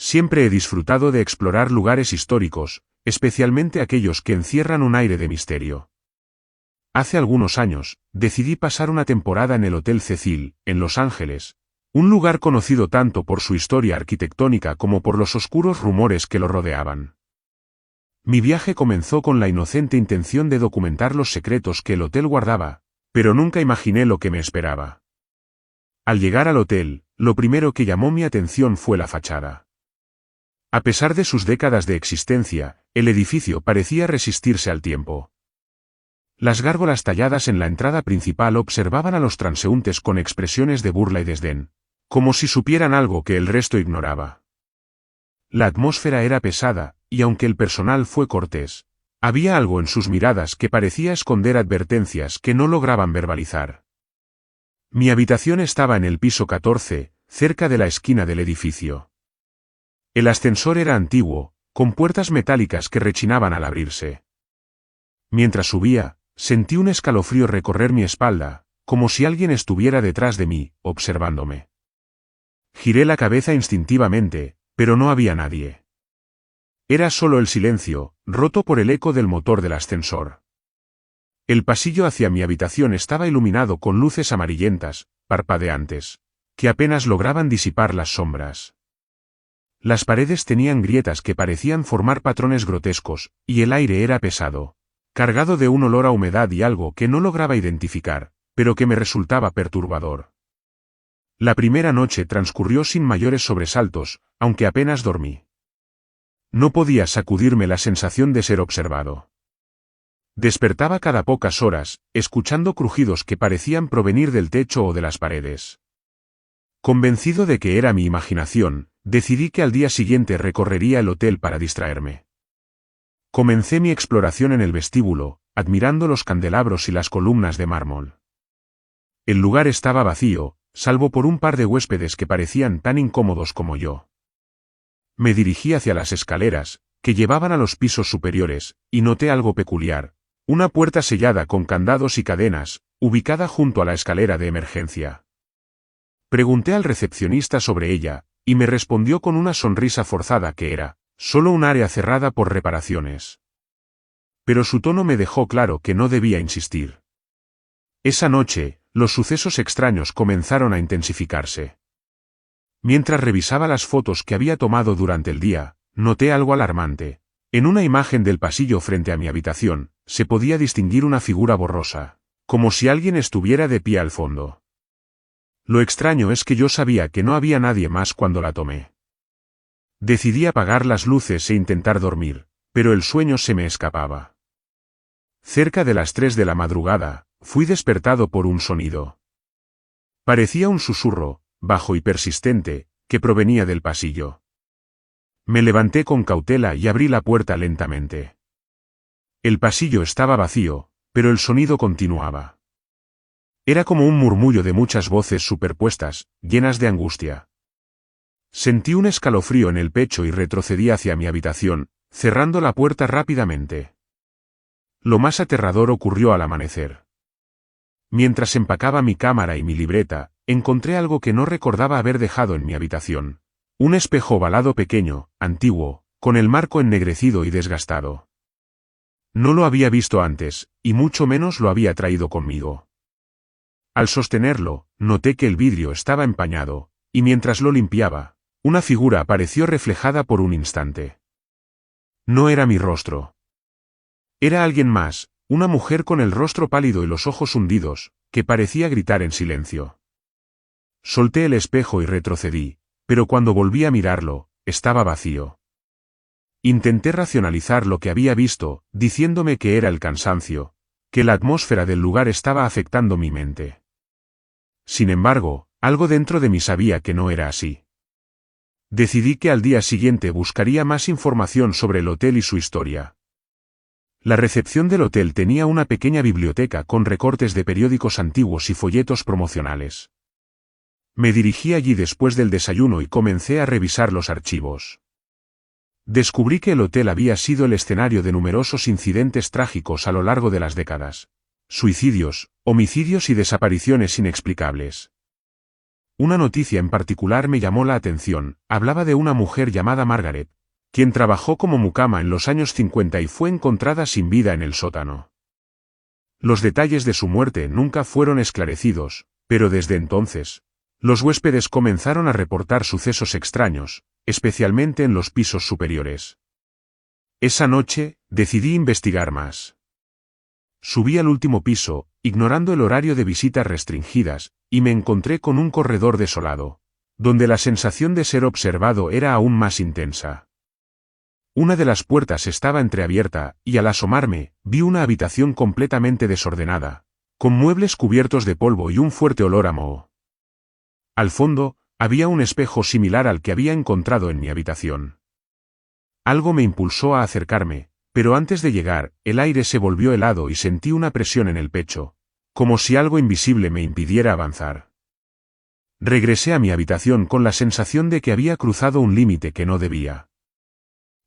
Siempre he disfrutado de explorar lugares históricos, especialmente aquellos que encierran un aire de misterio. Hace algunos años, decidí pasar una temporada en el Hotel Cecil, en Los Ángeles, un lugar conocido tanto por su historia arquitectónica como por los oscuros rumores que lo rodeaban. Mi viaje comenzó con la inocente intención de documentar los secretos que el hotel guardaba, pero nunca imaginé lo que me esperaba. Al llegar al hotel, lo primero que llamó mi atención fue la fachada. A pesar de sus décadas de existencia, el edificio parecía resistirse al tiempo. Las gárgolas talladas en la entrada principal observaban a los transeúntes con expresiones de burla y desdén, como si supieran algo que el resto ignoraba. La atmósfera era pesada, y aunque el personal fue cortés, había algo en sus miradas que parecía esconder advertencias que no lograban verbalizar. Mi habitación estaba en el piso 14, cerca de la esquina del edificio. El ascensor era antiguo, con puertas metálicas que rechinaban al abrirse. Mientras subía, sentí un escalofrío recorrer mi espalda, como si alguien estuviera detrás de mí, observándome. Giré la cabeza instintivamente, pero no había nadie. Era solo el silencio, roto por el eco del motor del ascensor. El pasillo hacia mi habitación estaba iluminado con luces amarillentas, parpadeantes, que apenas lograban disipar las sombras. Las paredes tenían grietas que parecían formar patrones grotescos, y el aire era pesado, cargado de un olor a humedad y algo que no lograba identificar, pero que me resultaba perturbador. La primera noche transcurrió sin mayores sobresaltos, aunque apenas dormí. No podía sacudirme la sensación de ser observado. Despertaba cada pocas horas, escuchando crujidos que parecían provenir del techo o de las paredes. Convencido de que era mi imaginación, decidí que al día siguiente recorrería el hotel para distraerme. Comencé mi exploración en el vestíbulo, admirando los candelabros y las columnas de mármol. El lugar estaba vacío, salvo por un par de huéspedes que parecían tan incómodos como yo. Me dirigí hacia las escaleras, que llevaban a los pisos superiores, y noté algo peculiar: una puerta sellada con candados y cadenas, ubicada junto a la escalera de emergencia. Pregunté al recepcionista sobre ella, y me respondió con una sonrisa forzada que era solo un área cerrada por reparaciones. Pero su tono me dejó claro que no debía insistir. Esa noche, los sucesos extraños comenzaron a intensificarse. Mientras revisaba las fotos que había tomado durante el día, noté algo alarmante. En una imagen del pasillo frente a mi habitación, se podía distinguir una figura borrosa, como si alguien estuviera de pie al fondo. Lo extraño es que yo sabía que no había nadie más cuando la tomé. Decidí apagar las luces e intentar dormir, pero el sueño se me escapaba. Cerca de las 3 de la madrugada, fui despertado por un sonido. Parecía un susurro, bajo y persistente, que provenía del pasillo. Me levanté con cautela y abrí la puerta lentamente. El pasillo estaba vacío, pero el sonido continuaba. Era como un murmullo de muchas voces superpuestas, llenas de angustia. Sentí un escalofrío en el pecho y retrocedí hacia mi habitación, cerrando la puerta rápidamente. Lo más aterrador ocurrió al amanecer. Mientras empacaba mi cámara y mi libreta, encontré algo que no recordaba haber dejado en mi habitación. Un espejo ovalado pequeño, antiguo, con el marco ennegrecido y desgastado. No lo había visto antes, y mucho menos lo había traído conmigo. Al sostenerlo, noté que el vidrio estaba empañado, y mientras lo limpiaba, una figura apareció reflejada por un instante. No era mi rostro. Era alguien más, una mujer con el rostro pálido y los ojos hundidos, que parecía gritar en silencio. Solté el espejo y retrocedí, pero cuando volví a mirarlo, estaba vacío. Intenté racionalizar lo que había visto, diciéndome que era el cansancio, que la atmósfera del lugar estaba afectando mi mente. Sin embargo, algo dentro de mí sabía que no era así. Decidí que al día siguiente buscaría más información sobre el hotel y su historia. La recepción del hotel tenía una pequeña biblioteca con recortes de periódicos antiguos y folletos promocionales. Me dirigí allí después del desayuno y comencé a revisar los archivos. Descubrí que el hotel había sido el escenario de numerosos incidentes trágicos a lo largo de las décadas: suicidios, homicidios y desapariciones inexplicables. Una noticia en particular me llamó la atención. Hablaba de una mujer llamada Margaret, quien trabajó como mucama en los años 50 y fue encontrada sin vida en el sótano. Los detalles de su muerte nunca fueron esclarecidos, pero desde entonces, los huéspedes comenzaron a reportar sucesos extraños, especialmente en los pisos superiores. Esa noche, decidí investigar más. Subí al último piso, ignorando el horario de visitas restringidas, y me encontré con un corredor desolado, donde la sensación de ser observado era aún más intensa. Una de las puertas estaba entreabierta, y al asomarme, vi una habitación completamente desordenada, con muebles cubiertos de polvo y un fuerte olor a moho. Al fondo, había un espejo similar al que había encontrado en mi habitación. Algo me impulsó a acercarme, pero antes de llegar, el aire se volvió helado y sentí una presión en el pecho, como si algo invisible me impidiera avanzar. Regresé a mi habitación con la sensación de que había cruzado un límite que no debía.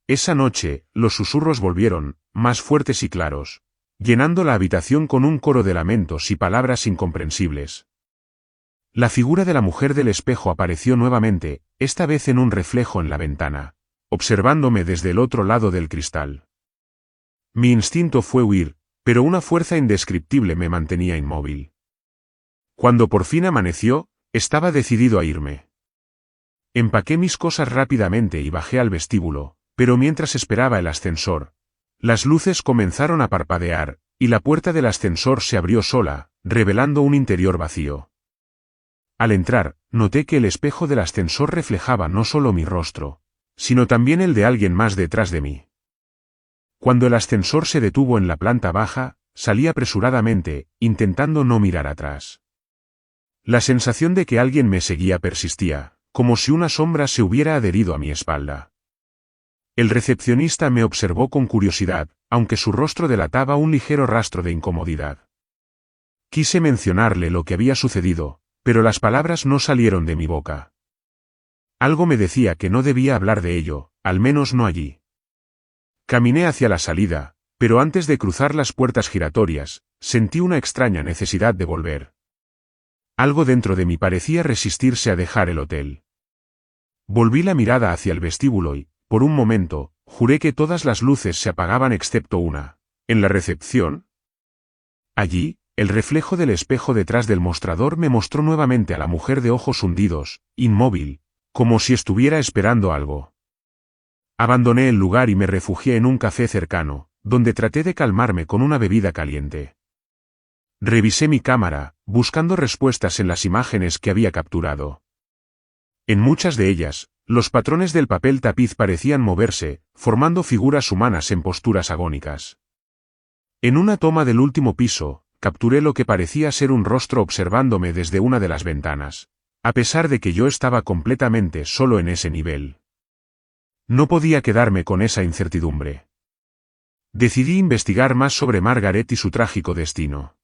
Esa noche, los susurros volvieron, más fuertes y claros, llenando la habitación con un coro de lamentos y palabras incomprensibles. La figura de la mujer del espejo apareció nuevamente, esta vez en un reflejo en la ventana, observándome desde el otro lado del cristal. Mi instinto fue huir, pero una fuerza indescriptible me mantenía inmóvil. Cuando por fin amaneció, estaba decidido a irme. Empaqué mis cosas rápidamente y bajé al vestíbulo, pero mientras esperaba el ascensor, las luces comenzaron a parpadear, y la puerta del ascensor se abrió sola, revelando un interior vacío. Al entrar, noté que el espejo del ascensor reflejaba no solo mi rostro, sino también el de alguien más detrás de mí. Cuando el ascensor se detuvo en la planta baja, salí apresuradamente, intentando no mirar atrás. La sensación de que alguien me seguía persistía, como si una sombra se hubiera adherido a mi espalda. El recepcionista me observó con curiosidad, aunque su rostro delataba un ligero rastro de incomodidad. Quise mencionarle lo que había sucedido, pero las palabras no salieron de mi boca. Algo me decía que no debía hablar de ello, al menos no allí. Caminé hacia la salida, pero antes de cruzar las puertas giratorias, sentí una extraña necesidad de volver. Algo dentro de mí parecía resistirse a dejar el hotel. Volví la mirada hacia el vestíbulo y, por un momento, juré que todas las luces se apagaban excepto una. ¿En la recepción? Allí, el reflejo del espejo detrás del mostrador me mostró nuevamente a la mujer de ojos hundidos, inmóvil, como si estuviera esperando algo. Abandoné el lugar y me refugié en un café cercano, donde traté de calmarme con una bebida caliente. Revisé mi cámara, buscando respuestas en las imágenes que había capturado. En muchas de ellas, los patrones del papel tapiz parecían moverse, formando figuras humanas en posturas agónicas. En una toma del último piso, capturé lo que parecía ser un rostro observándome desde una de las ventanas, a pesar de que yo estaba completamente solo en ese nivel. No podía quedarme con esa incertidumbre. Decidí investigar más sobre Margaret y su trágico destino.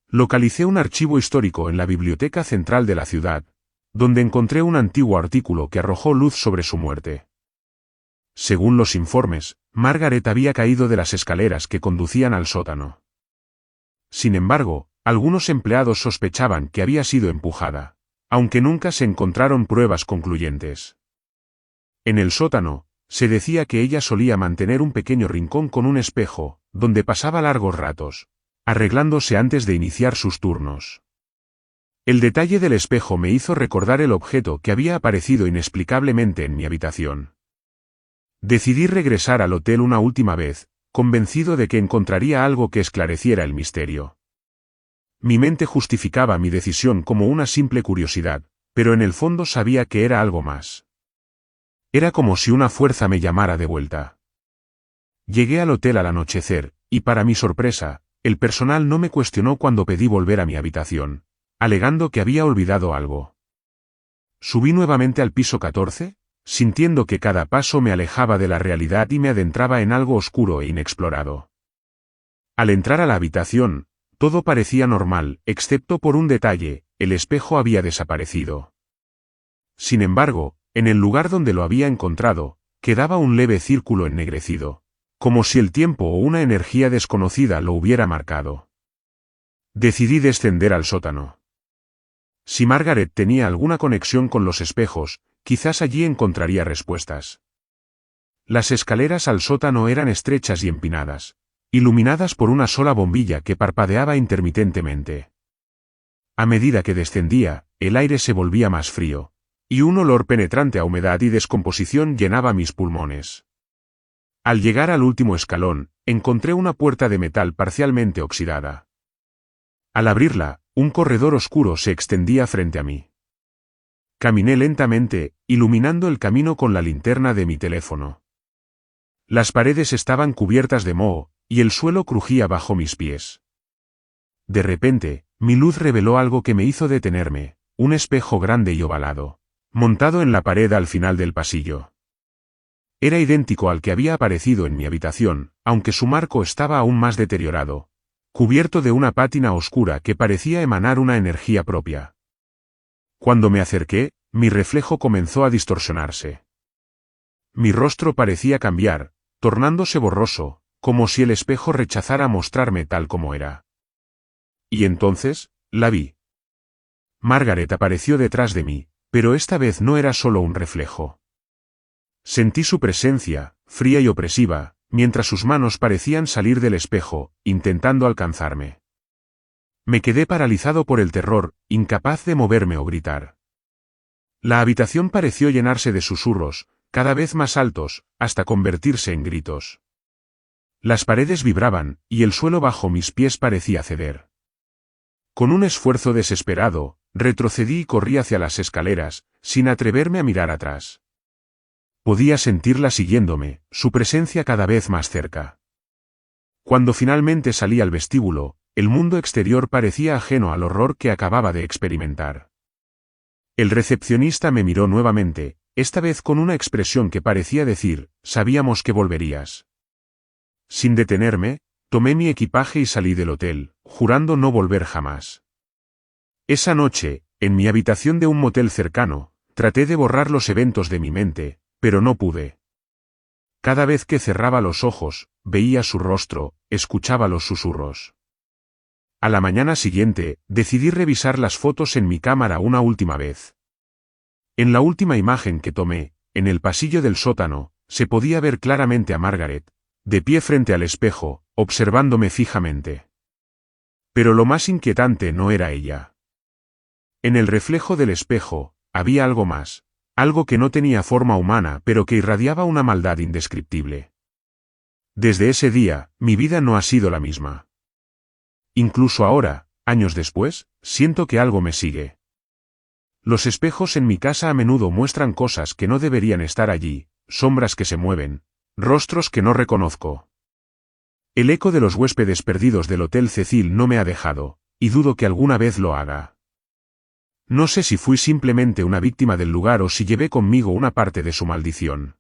Localicé un archivo histórico en la Biblioteca Central de la ciudad, donde encontré un antiguo artículo que arrojó luz sobre su muerte. Según los informes, Margaret había caído de las escaleras que conducían al sótano. Sin embargo, algunos empleados sospechaban que había sido empujada, aunque nunca se encontraron pruebas concluyentes. En el sótano, se decía que ella solía mantener un pequeño rincón con un espejo, donde pasaba largos ratos, arreglándose antes de iniciar sus turnos. El detalle del espejo me hizo recordar el objeto que había aparecido inexplicablemente en mi habitación. Decidí regresar al hotel una última vez, convencido de que encontraría algo que esclareciera el misterio. Mi mente justificaba mi decisión como una simple curiosidad, pero en el fondo sabía que era algo más. Era como si una fuerza me llamara de vuelta. Llegué al hotel al anochecer, y para mi sorpresa, el personal no me cuestionó cuando pedí volver a mi habitación, alegando que había olvidado algo. Subí nuevamente al piso 14, sintiendo que cada paso me alejaba de la realidad y me adentraba en algo oscuro e inexplorado. Al entrar a la habitación, todo parecía normal, excepto por un detalle: el espejo había desaparecido. Sin embargo, en el lugar donde lo había encontrado, quedaba un leve círculo ennegrecido, como si el tiempo o una energía desconocida lo hubiera marcado. Decidí descender al sótano. Si Margaret tenía alguna conexión con los espejos, quizás allí encontraría respuestas. Las escaleras al sótano eran estrechas y empinadas, iluminadas por una sola bombilla que parpadeaba intermitentemente. A medida que descendía, el aire se volvía más frío, y un olor penetrante a humedad y descomposición llenaba mis pulmones. Al llegar al último escalón, encontré una puerta de metal parcialmente oxidada. Al abrirla, un corredor oscuro se extendía frente a mí. Caminé lentamente, iluminando el camino con la linterna de mi teléfono. Las paredes estaban cubiertas de moho, y el suelo crujía bajo mis pies. De repente, mi luz reveló algo que me hizo detenerme, un espejo grande y ovalado, montado en la pared al final del pasillo. Era idéntico al que había aparecido en mi habitación, aunque su marco estaba aún más deteriorado, cubierto de una pátina oscura que parecía emanar una energía propia. Cuando me acerqué, mi reflejo comenzó a distorsionarse. Mi rostro parecía cambiar, tornándose borroso, como si el espejo rechazara mostrarme tal como era. Y entonces, la vi. Margaret apareció detrás de mí, pero esta vez no era solo un reflejo. Sentí su presencia, fría y opresiva, mientras sus manos parecían salir del espejo, intentando alcanzarme. Me quedé paralizado por el terror, incapaz de moverme o gritar. La habitación pareció llenarse de susurros, cada vez más altos, hasta convertirse en gritos. Las paredes vibraban, y el suelo bajo mis pies parecía ceder. Con un esfuerzo desesperado, retrocedí y corrí hacia las escaleras, sin atreverme a mirar atrás. Podía sentirla siguiéndome, su presencia cada vez más cerca. Cuando finalmente salí al vestíbulo, el mundo exterior parecía ajeno al horror que acababa de experimentar. El recepcionista me miró nuevamente, esta vez con una expresión que parecía decir, sabíamos que volverías. Sin detenerme, tomé mi equipaje y salí del hotel, jurando no volver jamás. Esa noche, en mi habitación de un motel cercano, traté de borrar los eventos de mi mente, pero no pude. Cada vez que cerraba los ojos, veía su rostro, escuchaba los susurros. A la mañana siguiente, decidí revisar las fotos en mi cámara una última vez. En la última imagen que tomé, en el pasillo del sótano, se podía ver claramente a Margaret, de pie frente al espejo, observándome fijamente. Pero lo más inquietante no era ella. En el reflejo del espejo, había algo más, algo que no tenía forma humana pero que irradiaba una maldad indescriptible. Desde ese día, mi vida no ha sido la misma. Incluso ahora, años después, siento que algo me sigue. Los espejos en mi casa a menudo muestran cosas que no deberían estar allí, sombras que se mueven, rostros que no reconozco. El eco de los huéspedes perdidos del Hotel Cecil no me ha dejado, y dudo que alguna vez lo haga. No sé si fui simplemente una víctima del lugar o si llevé conmigo una parte de su maldición.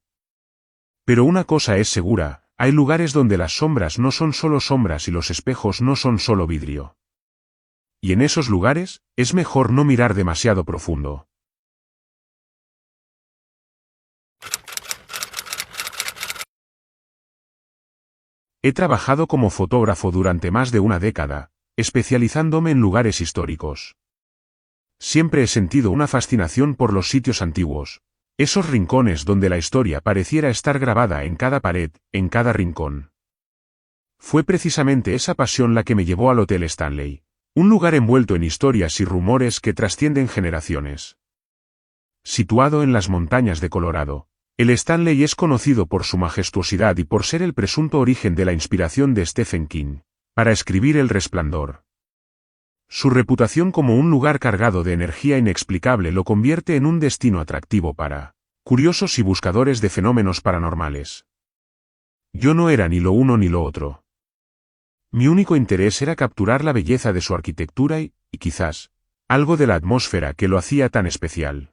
Pero una cosa es segura, hay lugares donde las sombras no son solo sombras y los espejos no son solo vidrio. Y en esos lugares, es mejor no mirar demasiado profundo. He trabajado como fotógrafo durante más de una década, especializándome en lugares históricos. Siempre he sentido una fascinación por los sitios antiguos, esos rincones donde la historia pareciera estar grabada en cada pared, en cada rincón. Fue precisamente esa pasión la que me llevó al Hotel Stanley, un lugar envuelto en historias y rumores que trascienden generaciones. Situado en las montañas de Colorado, el Stanley es conocido por su majestuosidad y por ser el presunto origen de la inspiración de Stephen King, para escribir El Resplandor. Su reputación como un lugar cargado de energía inexplicable lo convierte en un destino atractivo para curiosos y buscadores de fenómenos paranormales. Yo no era ni lo uno ni lo otro. Mi único interés era capturar la belleza de su arquitectura y quizás, algo de la atmósfera que lo hacía tan especial.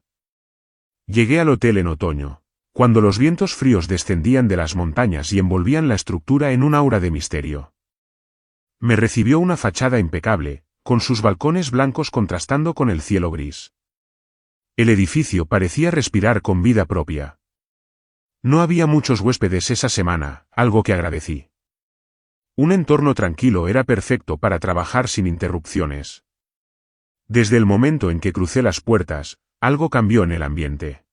Llegué al hotel en otoño, cuando los vientos fríos descendían de las montañas y envolvían la estructura en un aura de misterio. Me recibió una fachada impecable, con sus balcones blancos contrastando con el cielo gris. El edificio parecía respirar con vida propia. No había muchos huéspedes esa semana, algo que agradecí. Un entorno tranquilo era perfecto para trabajar sin interrupciones. Desde el momento en que crucé las puertas, algo cambió en el ambiente.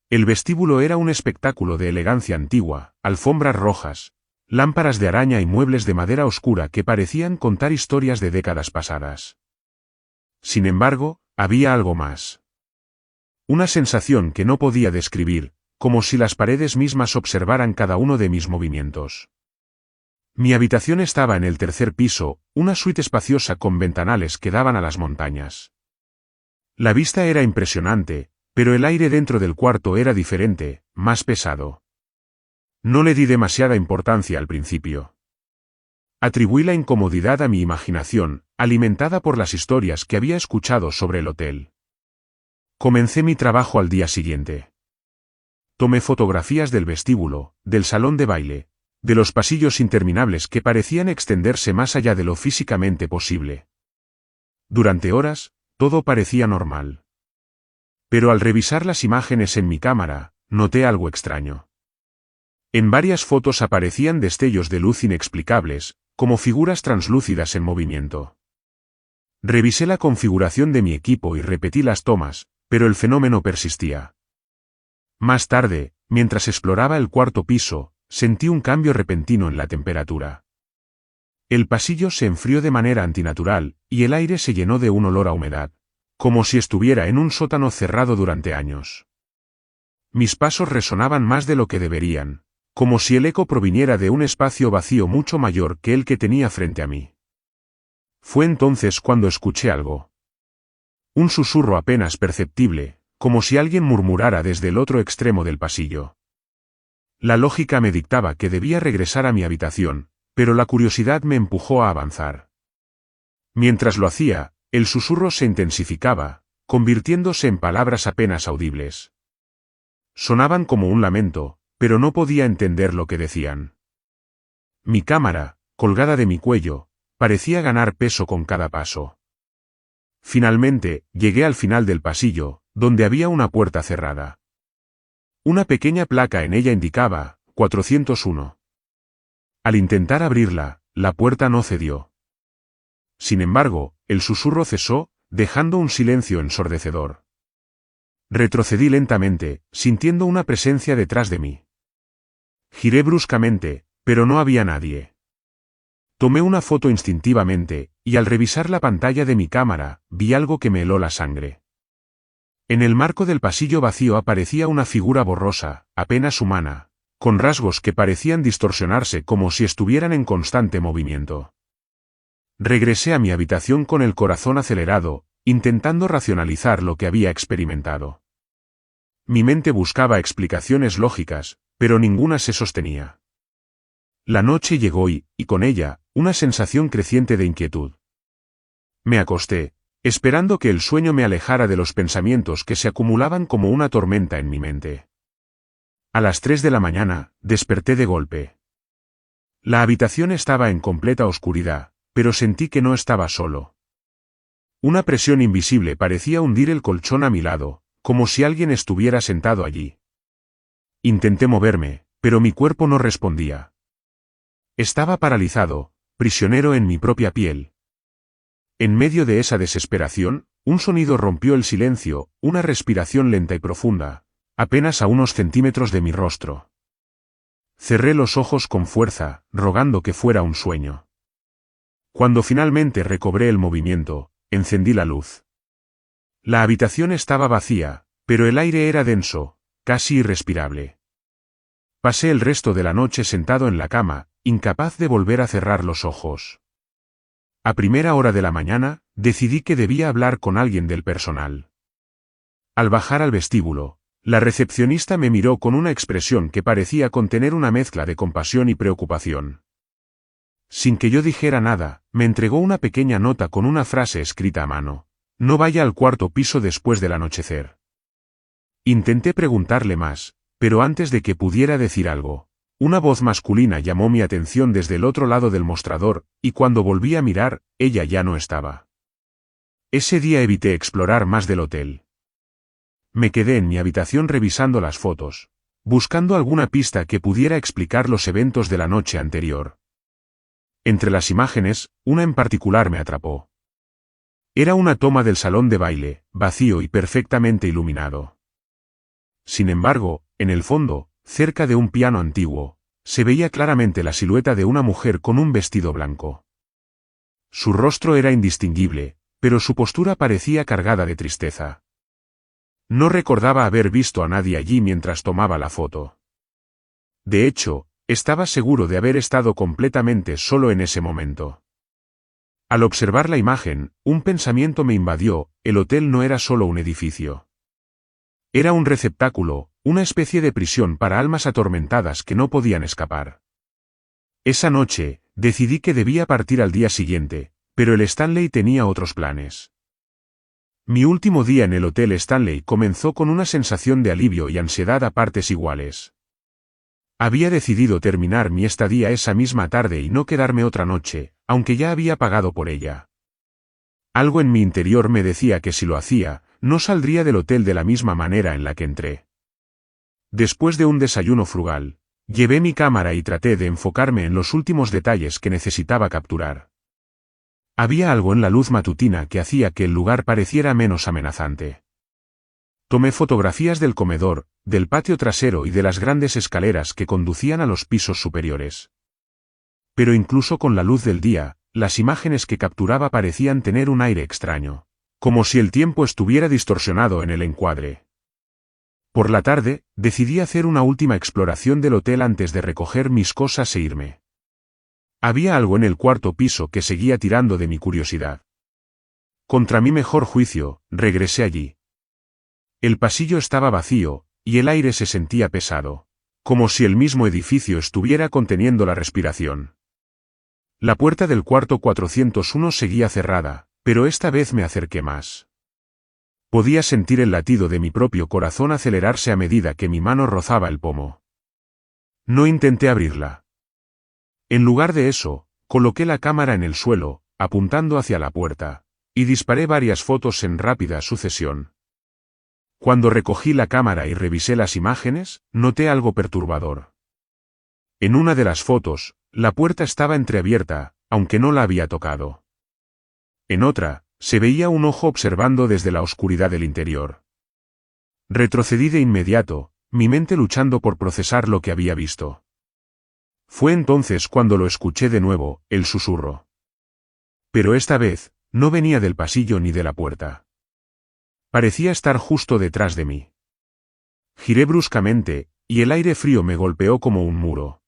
El vestíbulo era un espectáculo de elegancia antigua, alfombras rojas, lámparas de araña y muebles de madera oscura que parecían contar historias de décadas pasadas. Sin embargo, había algo más. Una sensación que no podía describir, como si las paredes mismas observaran cada uno de mis movimientos. Mi habitación estaba en el tercer piso, una suite espaciosa con ventanales que daban a las montañas. La vista era impresionante, pero el aire dentro del cuarto era diferente, más pesado. No le di demasiada importancia al principio. Atribuí la incomodidad a mi imaginación, alimentada por las historias que había escuchado sobre el hotel. Comencé mi trabajo al día siguiente. Tomé fotografías del vestíbulo, del salón de baile, de los pasillos interminables que parecían extenderse más allá de lo físicamente posible. Durante horas, todo parecía normal. Pero al revisar las imágenes en mi cámara, noté algo extraño. En varias fotos aparecían destellos de luz inexplicables, como figuras translúcidas en movimiento. Revisé la configuración de mi equipo y repetí las tomas, pero el fenómeno persistía. Más tarde, mientras exploraba el cuarto piso, sentí un cambio repentino en la temperatura. El pasillo se enfrió de manera antinatural, y el aire se llenó de un olor a humedad, como si estuviera en un sótano cerrado durante años. Mis pasos resonaban más de lo que deberían, como si el eco proviniera de un espacio vacío mucho mayor que el que tenía frente a mí. Fue entonces cuando escuché algo. Un susurro apenas perceptible, como si alguien murmurara desde el otro extremo del pasillo. La lógica me dictaba que debía regresar a mi habitación, pero la curiosidad me empujó a avanzar. Mientras lo hacía, el susurro se intensificaba, convirtiéndose en palabras apenas audibles. Sonaban como un lamento, pero no podía entender lo que decían. Mi cámara, colgada de mi cuello, parecía ganar peso con cada paso. Finalmente, llegué al final del pasillo, donde había una puerta cerrada. Una pequeña placa en ella indicaba, 401. Al intentar abrirla, la puerta no cedió. Sin embargo, el susurro cesó, dejando un silencio ensordecedor. Retrocedí lentamente, sintiendo una presencia detrás de mí. Giré bruscamente, pero no había nadie. Tomé una foto instintivamente, y al revisar la pantalla de mi cámara, vi algo que me heló la sangre. En el marco del pasillo vacío aparecía una figura borrosa, apenas humana, con rasgos que parecían distorsionarse como si estuvieran en constante movimiento. Regresé a mi habitación con el corazón acelerado, intentando racionalizar lo que había experimentado. Mi mente buscaba explicaciones lógicas, pero ninguna se sostenía. La noche llegó y con ella, una sensación creciente de inquietud. Me acosté, esperando que el sueño me alejara de los pensamientos que se acumulaban como una tormenta en mi mente. A las 3 de la mañana, desperté de golpe. La habitación estaba en completa oscuridad, pero sentí que no estaba solo. Una presión invisible parecía hundir el colchón a mi lado, como si alguien estuviera sentado allí. Intenté moverme, pero mi cuerpo no respondía. Estaba paralizado, prisionero en mi propia piel. En medio de esa desesperación, un sonido rompió el silencio, una respiración lenta y profunda, apenas a unos centímetros de mi rostro. Cerré los ojos con fuerza, rogando que fuera un sueño. Cuando finalmente recobré el movimiento, encendí la luz. La habitación estaba vacía, pero el aire era denso, casi irrespirable. Pasé el resto de la noche sentado en la cama, incapaz de volver a cerrar los ojos. A primera hora de la mañana, decidí que debía hablar con alguien del personal. Al bajar al vestíbulo, la recepcionista me miró con una expresión que parecía contener una mezcla de compasión y preocupación. Sin que yo dijera nada, me entregó una pequeña nota con una frase escrita a mano: no vaya al cuarto piso después del anochecer. Intenté preguntarle más, pero antes de que pudiera decir algo, una voz masculina llamó mi atención desde el otro lado del mostrador, y cuando volví a mirar, ella ya no estaba. Ese día evité explorar más del hotel. Me quedé en mi habitación revisando las fotos, buscando alguna pista que pudiera explicar los eventos de la noche anterior. Entre las imágenes, una en particular me atrapó. Era una toma del salón de baile, vacío y perfectamente iluminado. Sin embargo, en el fondo, cerca de un piano antiguo, se veía claramente la silueta de una mujer con un vestido blanco. Su rostro era indistinguible, pero su postura parecía cargada de tristeza. No recordaba haber visto a nadie allí mientras tomaba la foto. De hecho, estaba seguro de haber estado completamente solo en ese momento. Al observar la imagen, un pensamiento me invadió: el hotel no era solo un edificio. Era un receptáculo, una especie de prisión para almas atormentadas que no podían escapar. Esa noche, decidí que debía partir al día siguiente, pero el Stanley tenía otros planes. Mi último día en el Hotel Stanley comenzó con una sensación de alivio y ansiedad a partes iguales. Había decidido terminar mi estadía esa misma tarde y no quedarme otra noche, aunque ya había pagado por ella. Algo en mi interior me decía que si lo hacía, no saldría del hotel de la misma manera en la que entré. Después de un desayuno frugal, llevé mi cámara y traté de enfocarme en los últimos detalles que necesitaba capturar. Había algo en la luz matutina que hacía que el lugar pareciera menos amenazante. Tomé fotografías del comedor, del patio trasero y de las grandes escaleras que conducían a los pisos superiores. Pero incluso con la luz del día, las imágenes que capturaba parecían tener un aire extraño, como si el tiempo estuviera distorsionado en el encuadre. Por la tarde, decidí hacer una última exploración del hotel antes de recoger mis cosas e irme. Había algo en el cuarto piso que seguía tirando de mi curiosidad. Contra mi mejor juicio, regresé allí. El pasillo estaba vacío, y el aire se sentía pesado, como si el mismo edificio estuviera conteniendo la respiración. La puerta del cuarto 401 seguía cerrada, pero esta vez me acerqué más. Podía sentir el latido de mi propio corazón acelerarse a medida que mi mano rozaba el pomo. No intenté abrirla. En lugar de eso, coloqué la cámara en el suelo, apuntando hacia la puerta, y disparé varias fotos en rápida sucesión. Cuando recogí la cámara y revisé las imágenes, noté algo perturbador. En una de las fotos, la puerta estaba entreabierta, aunque no la había tocado. En otra, se veía un ojo observando desde la oscuridad del interior. Retrocedí de inmediato, mi mente luchando por procesar lo que había visto. Fue entonces cuando lo escuché de nuevo, el susurro. Pero esta vez, no venía del pasillo ni de la puerta. Parecía estar justo detrás de mí. Giré bruscamente, y el aire frío me golpeó como un muro.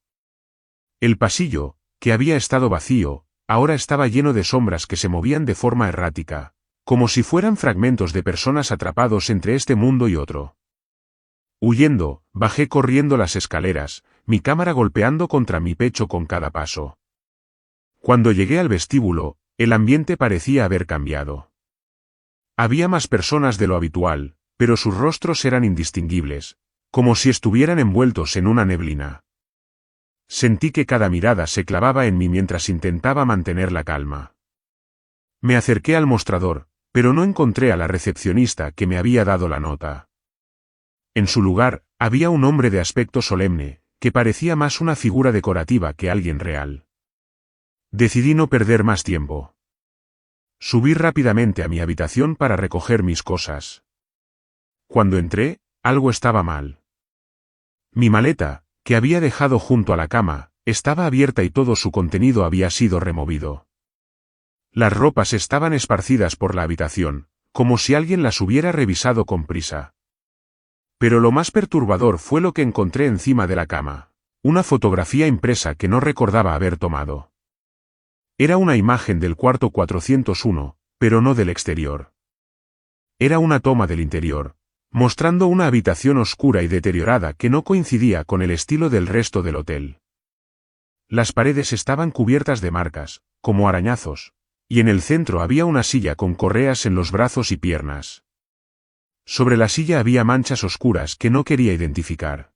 El pasillo, que había estado vacío, ahora estaba lleno de sombras que se movían de forma errática, como si fueran fragmentos de personas atrapados entre este mundo y otro. Huyendo, bajé corriendo las escaleras, mi cámara golpeando contra mi pecho con cada paso. Cuando llegué al vestíbulo, el ambiente parecía haber cambiado. Había más personas de lo habitual, pero sus rostros eran indistinguibles, como si estuvieran envueltos en una neblina. Sentí que cada mirada se clavaba en mí mientras intentaba mantener la calma. Me acerqué al mostrador, pero no encontré a la recepcionista que me había dado la nota. En su lugar, había un hombre de aspecto solemne, que parecía más una figura decorativa que alguien real. Decidí no perder más tiempo. Subí rápidamente a mi habitación para recoger mis cosas. Cuando entré, algo estaba mal. Mi maleta, que había dejado junto a la cama, estaba abierta y todo su contenido había sido removido. Las ropas estaban esparcidas por la habitación, como si alguien las hubiera revisado con prisa. Pero lo más perturbador fue lo que encontré encima de la cama: una fotografía impresa que no recordaba haber tomado. Era una imagen del cuarto 401, pero no del exterior. Era una toma del interior, mostrando una habitación oscura y deteriorada que no coincidía con el estilo del resto del hotel. Las paredes estaban cubiertas de marcas, como arañazos, y en el centro había una silla con correas en los brazos y piernas. Sobre la silla había manchas oscuras que no quería identificar.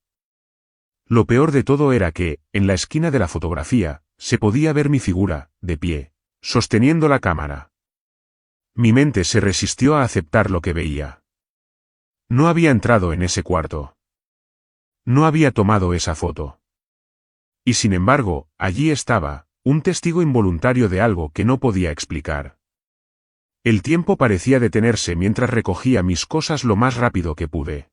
Lo peor de todo era que, en la esquina de la fotografía, se podía ver mi figura, de pie, sosteniendo la cámara. Mi mente se resistió a aceptar lo que veía. No había entrado en ese cuarto. No había tomado esa foto. Y sin embargo, allí estaba, un testigo involuntario de algo que no podía explicar. El tiempo parecía detenerse mientras recogía mis cosas lo más rápido que pude.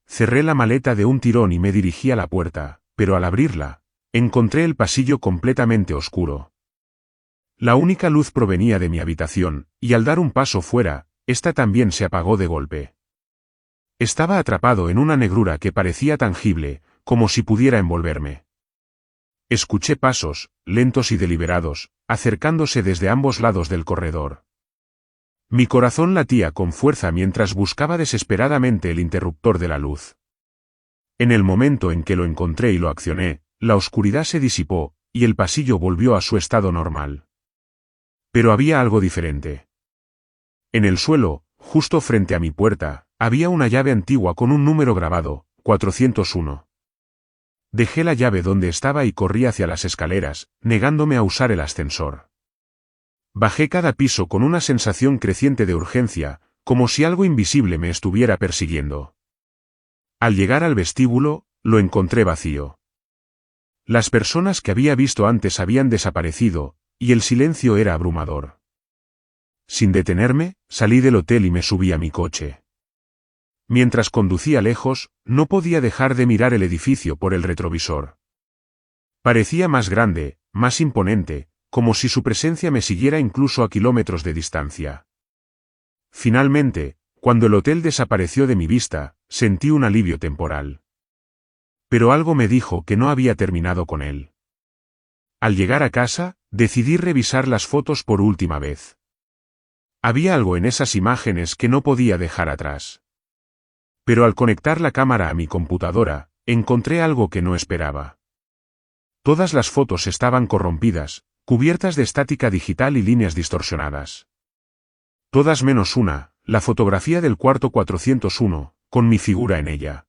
Cerré la maleta de un tirón y me dirigí a la puerta, pero al abrirla, encontré el pasillo completamente oscuro. La única luz provenía de mi habitación, y al dar un paso fuera, ésta también se apagó de golpe. Estaba atrapado en una negrura que parecía tangible, como si pudiera envolverme. Escuché pasos, lentos y deliberados, acercándose desde ambos lados del corredor. Mi corazón latía con fuerza mientras buscaba desesperadamente el interruptor de la luz. En el momento en que lo encontré y lo accioné, la oscuridad se disipó, y el pasillo volvió a su estado normal. Pero había algo diferente. En el suelo, justo frente a mi puerta, había una llave antigua con un número grabado, 401. Dejé la llave donde estaba y corrí hacia las escaleras, negándome a usar el ascensor. Bajé cada piso con una sensación creciente de urgencia, como si algo invisible me estuviera persiguiendo. Al llegar al vestíbulo, lo encontré vacío. Las personas que había visto antes habían desaparecido, y el silencio era abrumador. Sin detenerme, salí del hotel y me subí a mi coche. Mientras conducía lejos, no podía dejar de mirar el edificio por el retrovisor. Parecía más grande, más imponente, como si su presencia me siguiera incluso a kilómetros de distancia. Finalmente, cuando el hotel desapareció de mi vista, sentí un alivio temporal. Pero algo me dijo que no había terminado con él. Al llegar a casa, decidí revisar las fotos por última vez. Había algo en esas imágenes que no podía dejar atrás. Pero al conectar la cámara a mi computadora, encontré algo que no esperaba. Todas las fotos estaban corrompidas, cubiertas de estática digital y líneas distorsionadas. Todas menos una, la fotografía del cuarto 401, con mi figura en ella.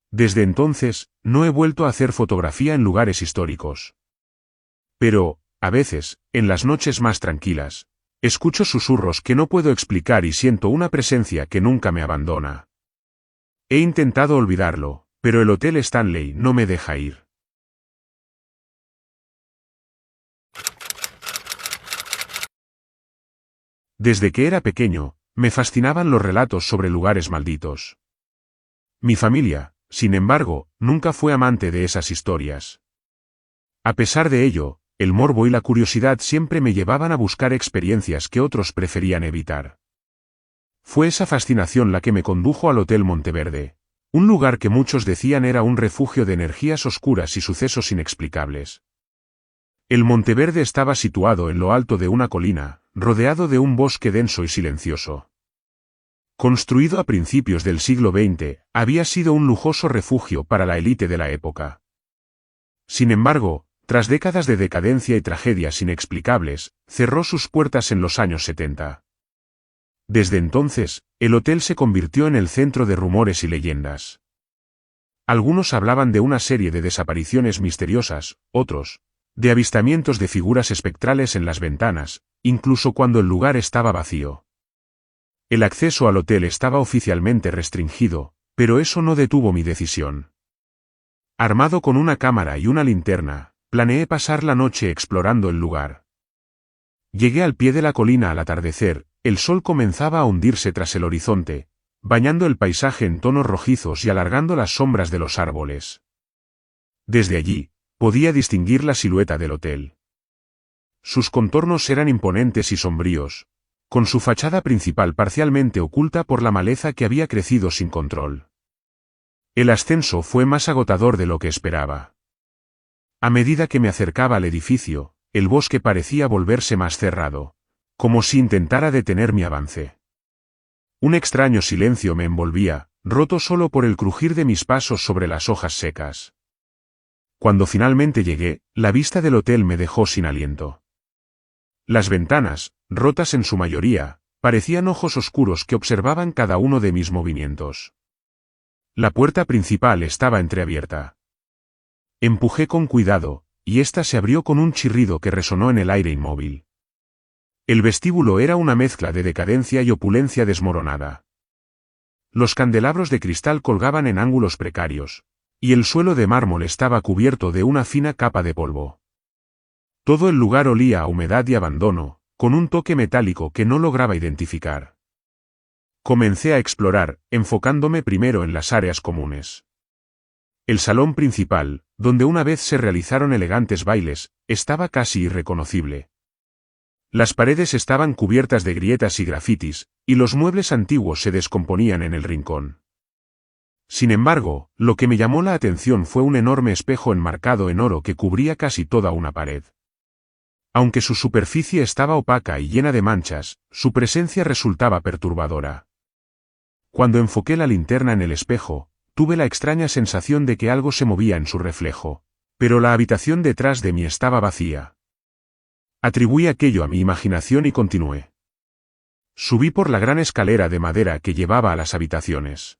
Desde entonces, no he vuelto a hacer fotografía en lugares históricos. Pero, a veces, en las noches más tranquilas, escucho susurros que no puedo explicar y siento una presencia que nunca me abandona. He intentado olvidarlo, pero el Hotel Stanley no me deja ir. Desde que era pequeño, me fascinaban los relatos sobre lugares malditos. Mi familia, sin embargo, nunca fue amante de esas historias. A pesar de ello, el morbo y la curiosidad siempre me llevaban a buscar experiencias que otros preferían evitar. Fue esa fascinación la que me condujo al Hotel Monteverde, un lugar que muchos decían era un refugio de energías oscuras y sucesos inexplicables. El Monteverde estaba situado en lo alto de una colina, rodeado de un bosque denso y silencioso. Construido a principios del siglo XX, había sido un lujoso refugio para la élite de la época. Sin embargo, tras décadas de decadencia y tragedias inexplicables, cerró sus puertas en los años 70. Desde entonces, el hotel se convirtió en el centro de rumores y leyendas. Algunos hablaban de una serie de desapariciones misteriosas, otros, de avistamientos de figuras espectrales en las ventanas, incluso cuando el lugar estaba vacío. El acceso al hotel estaba oficialmente restringido, pero eso no detuvo mi decisión. Armado con una cámara y una linterna, planeé pasar la noche explorando el lugar. Llegué al pie de la colina al atardecer, el sol comenzaba a hundirse tras el horizonte, bañando el paisaje en tonos rojizos y alargando las sombras de los árboles. Desde allí, podía distinguir la silueta del hotel. Sus contornos eran imponentes y sombríos, con su fachada principal parcialmente oculta por la maleza que había crecido sin control. El ascenso fue más agotador de lo que esperaba. A medida que me acercaba al edificio, el bosque parecía volverse más cerrado, como si intentara detener mi avance. Un extraño silencio me envolvía, roto solo por el crujir de mis pasos sobre las hojas secas. Cuando finalmente llegué, la vista del hotel me dejó sin aliento. Las ventanas, rotas en su mayoría, parecían ojos oscuros que observaban cada uno de mis movimientos. La puerta principal estaba entreabierta. Empujé con cuidado, y ésta se abrió con un chirrido que resonó en el aire inmóvil. El vestíbulo era una mezcla de decadencia y opulencia desmoronada. Los candelabros de cristal colgaban en ángulos precarios, y el suelo de mármol estaba cubierto de una fina capa de polvo. Todo el lugar olía a humedad y abandono, con un toque metálico que no lograba identificar. Comencé a explorar, enfocándome primero en las áreas comunes. El salón principal, donde una vez se realizaron elegantes bailes, estaba casi irreconocible. Las paredes estaban cubiertas de grietas y grafitis, y los muebles antiguos se descomponían en el rincón. Sin embargo, lo que me llamó la atención fue un enorme espejo enmarcado en oro que cubría casi toda una pared. Aunque su superficie estaba opaca y llena de manchas, su presencia resultaba perturbadora. Cuando enfoqué la linterna en el espejo, tuve la extraña sensación de que algo se movía en su reflejo, pero la habitación detrás de mí estaba vacía. Atribuí aquello a mi imaginación y continué. Subí por la gran escalera de madera que llevaba a las habitaciones.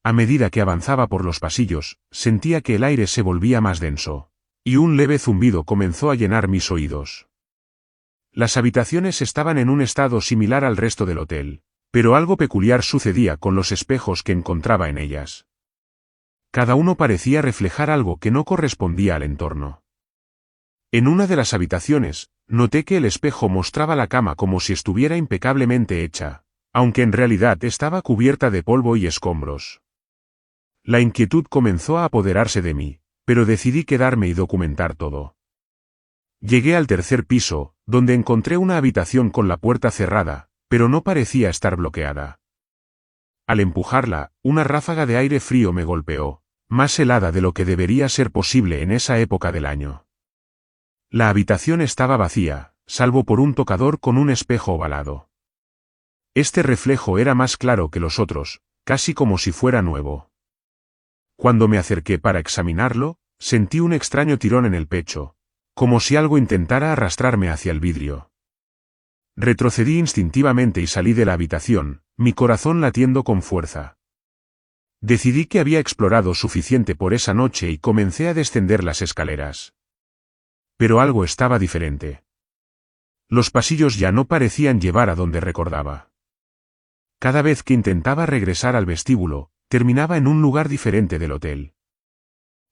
A medida que avanzaba por los pasillos, sentía que el aire se volvía más denso, y un leve zumbido comenzó a llenar mis oídos. Las habitaciones estaban en un estado similar al resto del hotel, pero algo peculiar sucedía con los espejos que encontraba en ellas. Cada uno parecía reflejar algo que no correspondía al entorno. En una de las habitaciones, noté que el espejo mostraba la cama como si estuviera impecablemente hecha, aunque en realidad estaba cubierta de polvo y escombros. La inquietud comenzó a apoderarse de mí, pero decidí quedarme y documentar todo. Llegué al tercer piso, donde encontré una habitación con la puerta cerrada, pero no parecía estar bloqueada. Al empujarla, una ráfaga de aire frío me golpeó, más helada de lo que debería ser posible en esa época del año. La habitación estaba vacía, salvo por un tocador con un espejo ovalado. Este reflejo era más claro que los otros, casi como si fuera nuevo. Cuando me acerqué para examinarlo, sentí un extraño tirón en el pecho, como si algo intentara arrastrarme hacia el vidrio. Retrocedí instintivamente y salí de la habitación, mi corazón latiendo con fuerza. Decidí que había explorado suficiente por esa noche y comencé a descender las escaleras. Pero algo estaba diferente. Los pasillos ya no parecían llevar a donde recordaba. Cada vez que intentaba regresar al vestíbulo, terminaba en un lugar diferente del hotel.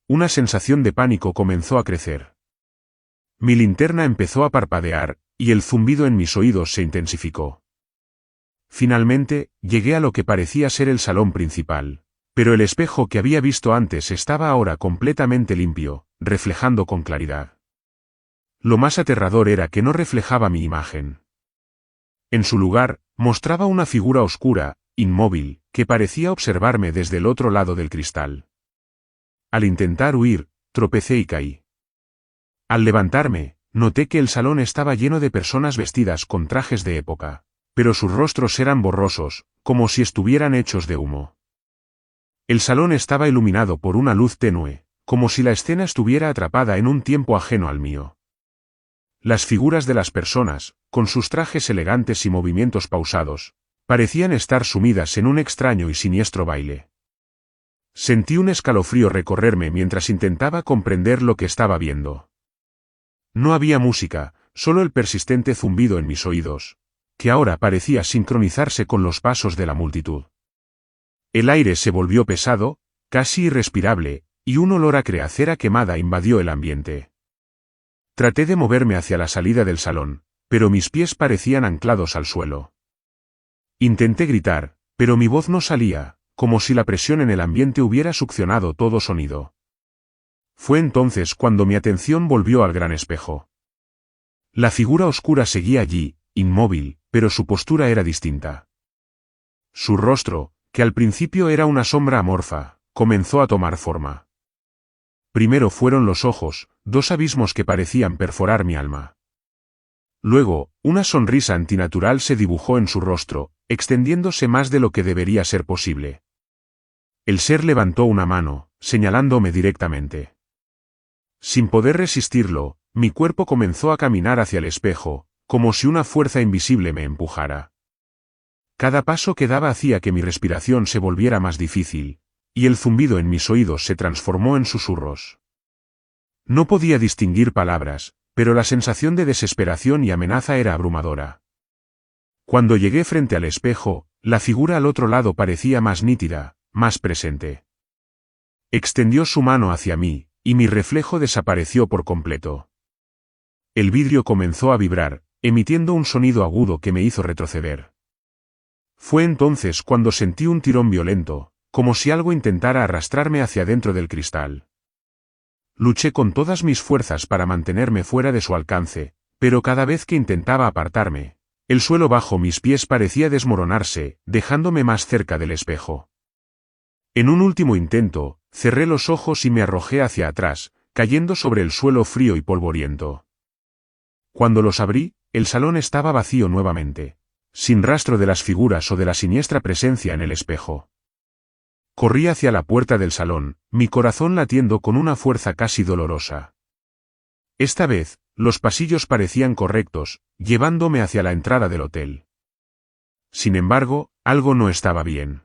Una sensación de pánico comenzó a crecer. Mi linterna empezó a parpadear, y el zumbido en mis oídos se intensificó. Finalmente, llegué a lo que parecía ser el salón principal, pero el espejo que había visto antes estaba ahora completamente limpio, reflejando con claridad. Lo más aterrador era que no reflejaba mi imagen. En su lugar, mostraba una figura oscura, inmóvil, que parecía observarme desde el otro lado del cristal. Al intentar huir, tropecé y caí. Al levantarme, noté que el salón estaba lleno de personas vestidas con trajes de época, pero sus rostros eran borrosos, como si estuvieran hechos de humo. El salón estaba iluminado por una luz tenue, como si la escena estuviera atrapada en un tiempo ajeno al mío. Las figuras de las personas, con sus trajes elegantes y movimientos pausados, parecían estar sumidas en un extraño y siniestro baile. Sentí un escalofrío recorrerme mientras intentaba comprender lo que estaba viendo. No había música, solo el persistente zumbido en mis oídos, que ahora parecía sincronizarse con los pasos de la multitud. El aire se volvió pesado, casi irrespirable, y un olor a creacera quemada invadió el ambiente. Traté de moverme hacia la salida del salón, pero mis pies parecían anclados al suelo. Intenté gritar, pero mi voz no salía, como si la presión en el ambiente hubiera succionado todo sonido. Fue entonces cuando mi atención volvió al gran espejo. La figura oscura seguía allí, inmóvil, pero su postura era distinta. Su rostro, que al principio era una sombra amorfa, comenzó a tomar forma. Primero fueron los ojos, dos abismos que parecían perforar mi alma. Luego, una sonrisa antinatural se dibujó en su rostro, extendiéndose más de lo que debería ser posible. El ser levantó una mano, señalándome directamente. Sin poder resistirlo, mi cuerpo comenzó a caminar hacia el espejo, como si una fuerza invisible me empujara. Cada paso que daba hacía que mi respiración se volviera más difícil, y el zumbido en mis oídos se transformó en susurros. No podía distinguir palabras, pero la sensación de desesperación y amenaza era abrumadora. Cuando llegué frente al espejo, la figura al otro lado parecía más nítida, más presente. Extendió su mano hacia mí, y mi reflejo desapareció por completo. El vidrio comenzó a vibrar, emitiendo un sonido agudo que me hizo retroceder. Fue entonces cuando sentí un tirón violento, como si algo intentara arrastrarme hacia dentro del cristal. Luché con todas mis fuerzas para mantenerme fuera de su alcance, pero cada vez que intentaba apartarme, el suelo bajo mis pies parecía desmoronarse, dejándome más cerca del espejo. En un último intento, cerré los ojos y me arrojé hacia atrás, cayendo sobre el suelo frío y polvoriento. Cuando los abrí, el salón estaba vacío nuevamente, sin rastro de las figuras o de la siniestra presencia en el espejo. Corrí hacia la puerta del salón, mi corazón latiendo con una fuerza casi dolorosa. Esta vez, los pasillos parecían correctos, llevándome hacia la entrada del hotel. Sin embargo, algo no estaba bien.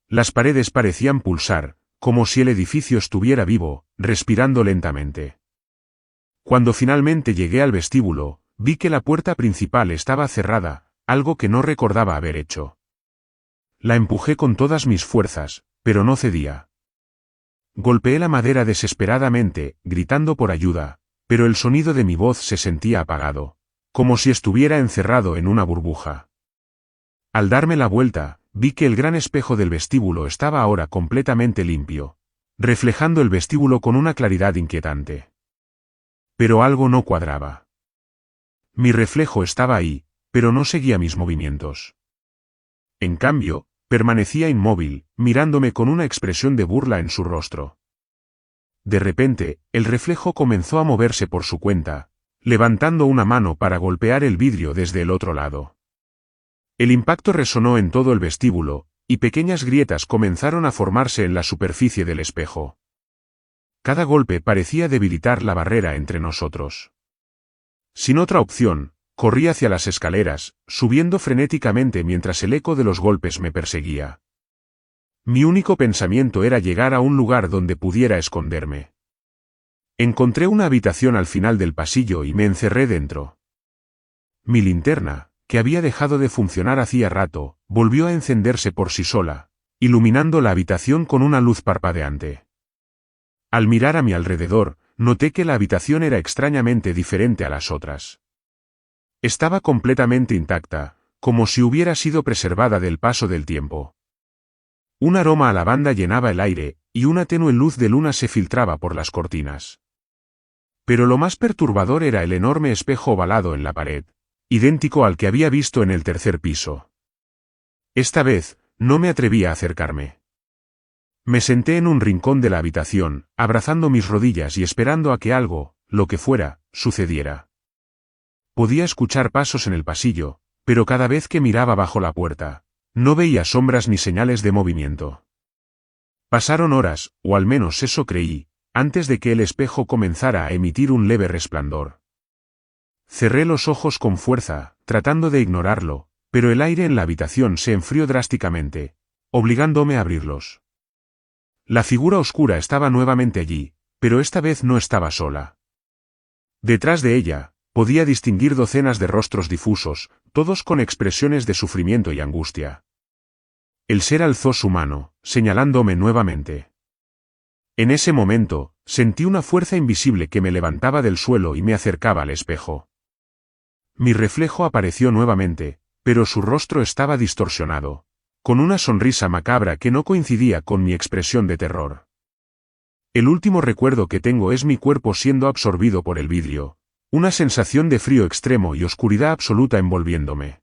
Las paredes parecían pulsar, como si el edificio estuviera vivo, respirando lentamente. Cuando finalmente llegué al vestíbulo, vi que la puerta principal estaba cerrada, algo que no recordaba haber hecho. La empujé con todas mis fuerzas, pero no cedía. Golpeé la madera desesperadamente, gritando por ayuda, pero el sonido de mi voz se sentía apagado, como si estuviera encerrado en una burbuja. Al darme la vuelta, vi que el gran espejo del vestíbulo estaba ahora completamente limpio, reflejando el vestíbulo con una claridad inquietante. Pero algo no cuadraba. Mi reflejo estaba ahí, pero no seguía mis movimientos. En cambio, permanecía inmóvil, mirándome con una expresión de burla en su rostro. De repente, el reflejo comenzó a moverse por su cuenta, levantando una mano para golpear el vidrio desde el otro lado. El impacto resonó en todo el vestíbulo, y pequeñas grietas comenzaron a formarse en la superficie del espejo. Cada golpe parecía debilitar la barrera entre nosotros. Sin otra opción, corrí hacia las escaleras, subiendo frenéticamente mientras el eco de los golpes me perseguía. Mi único pensamiento era llegar a un lugar donde pudiera esconderme. Encontré una habitación al final del pasillo y me encerré dentro. Mi linterna, que había dejado de funcionar hacía rato, volvió a encenderse por sí sola, iluminando la habitación con una luz parpadeante. Al mirar a mi alrededor, noté que la habitación era extrañamente diferente a las otras. Estaba completamente intacta, como si hubiera sido preservada del paso del tiempo. Un aroma a lavanda llenaba el aire, y una tenue luz de luna se filtraba por las cortinas. Pero lo más perturbador era el enorme espejo ovalado en la pared, idéntico al que había visto en el tercer piso. Esta vez, no me atreví a acercarme. Me senté en un rincón de la habitación, abrazando mis rodillas y esperando a que algo, lo que fuera, sucediera. Podía escuchar pasos en el pasillo, pero cada vez que miraba bajo la puerta, no veía sombras ni señales de movimiento. Pasaron horas, o al menos eso creí, antes de que el espejo comenzara a emitir un leve resplandor. Cerré los ojos con fuerza, tratando de ignorarlo, pero el aire en la habitación se enfrió drásticamente, obligándome a abrirlos. La figura oscura estaba nuevamente allí, pero esta vez no estaba sola. Detrás de ella, podía distinguir docenas de rostros difusos, todos con expresiones de sufrimiento y angustia. El ser alzó su mano, señalándome nuevamente. En ese momento, sentí una fuerza invisible que me levantaba del suelo y me acercaba al espejo. Mi reflejo apareció nuevamente, pero su rostro estaba distorsionado, con una sonrisa macabra que no coincidía con mi expresión de terror. El último recuerdo que tengo es mi cuerpo siendo absorbido por el vidrio, una sensación de frío extremo y oscuridad absoluta envolviéndome.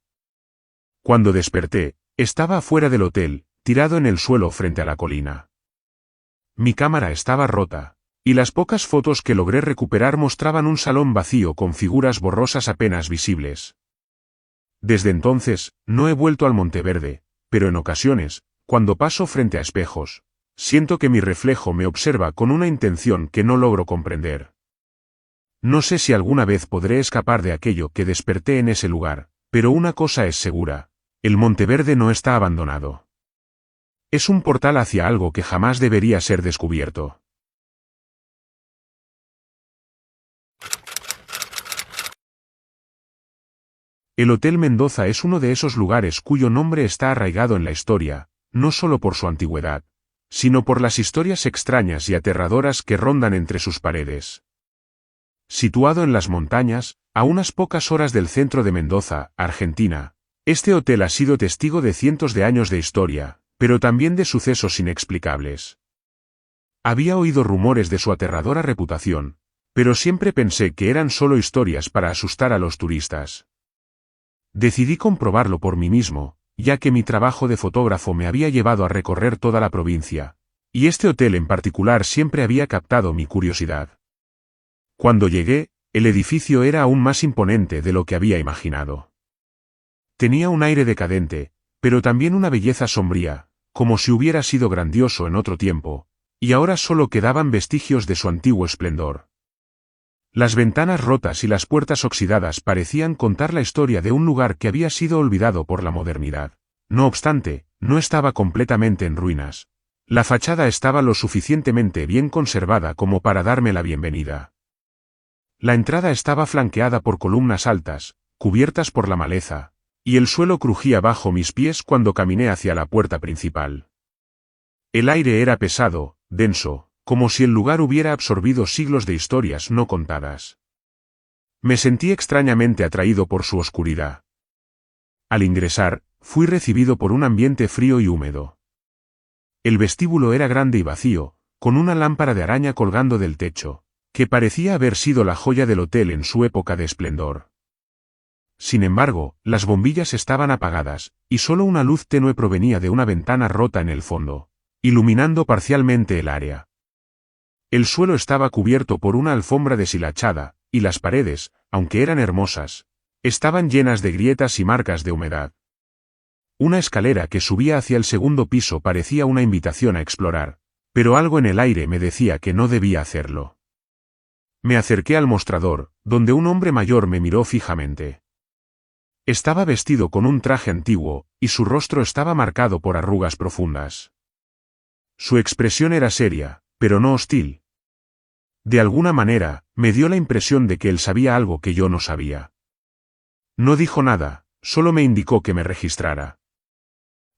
Cuando desperté, estaba afuera del hotel, tirado en el suelo frente a la colina. Mi cámara estaba rota, y las pocas fotos que logré recuperar mostraban un salón vacío con figuras borrosas apenas visibles. Desde entonces, no he vuelto al Monteverde, pero en ocasiones, cuando paso frente a espejos, siento que mi reflejo me observa con una intención que no logro comprender. No sé si alguna vez podré escapar de aquello que desperté en ese lugar, pero una cosa es segura, el Monteverde no está abandonado. Es un portal hacia algo que jamás debería ser descubierto. El Hotel Mendoza es uno de esos lugares cuyo nombre está arraigado en la historia, no solo por su antigüedad, sino por las historias extrañas y aterradoras que rondan entre sus paredes. Situado en las montañas, a unas pocas horas del centro de Mendoza, Argentina, este hotel ha sido testigo de cientos de años de historia, pero también de sucesos inexplicables. Había oído rumores de su aterradora reputación, pero siempre pensé que eran solo historias para asustar a los turistas. Decidí comprobarlo por mí mismo, ya que mi trabajo de fotógrafo me había llevado a recorrer toda la provincia, y este hotel en particular siempre había captado mi curiosidad. Cuando llegué, el edificio era aún más imponente de lo que había imaginado. Tenía un aire decadente, pero también una belleza sombría, como si hubiera sido grandioso en otro tiempo, y ahora solo quedaban vestigios de su antiguo esplendor. Las ventanas rotas y las puertas oxidadas parecían contar la historia de un lugar que había sido olvidado por la modernidad. No obstante, no estaba completamente en ruinas. La fachada estaba lo suficientemente bien conservada como para darme la bienvenida. La entrada estaba flanqueada por columnas altas, cubiertas por la maleza, y el suelo crujía bajo mis pies cuando caminé hacia la puerta principal. El aire era pesado, denso, como si el lugar hubiera absorbido siglos de historias no contadas. Me sentí extrañamente atraído por su oscuridad. Al ingresar, fui recibido por un ambiente frío y húmedo. El vestíbulo era grande y vacío, con una lámpara de araña colgando del techo, que parecía haber sido la joya del hotel en su época de esplendor. Sin embargo, las bombillas estaban apagadas, y solo una luz tenue provenía de una ventana rota en el fondo, iluminando parcialmente el área. El suelo estaba cubierto por una alfombra deshilachada, y las paredes, aunque eran hermosas, estaban llenas de grietas y marcas de humedad. Una escalera que subía hacia el segundo piso parecía una invitación a explorar, pero algo en el aire me decía que no debía hacerlo. Me acerqué al mostrador, donde un hombre mayor me miró fijamente. Estaba vestido con un traje antiguo, y su rostro estaba marcado por arrugas profundas. Su expresión era seria, pero no hostil. De alguna manera, me dio la impresión de que él sabía algo que yo no sabía. No dijo nada, solo me indicó que me registrara.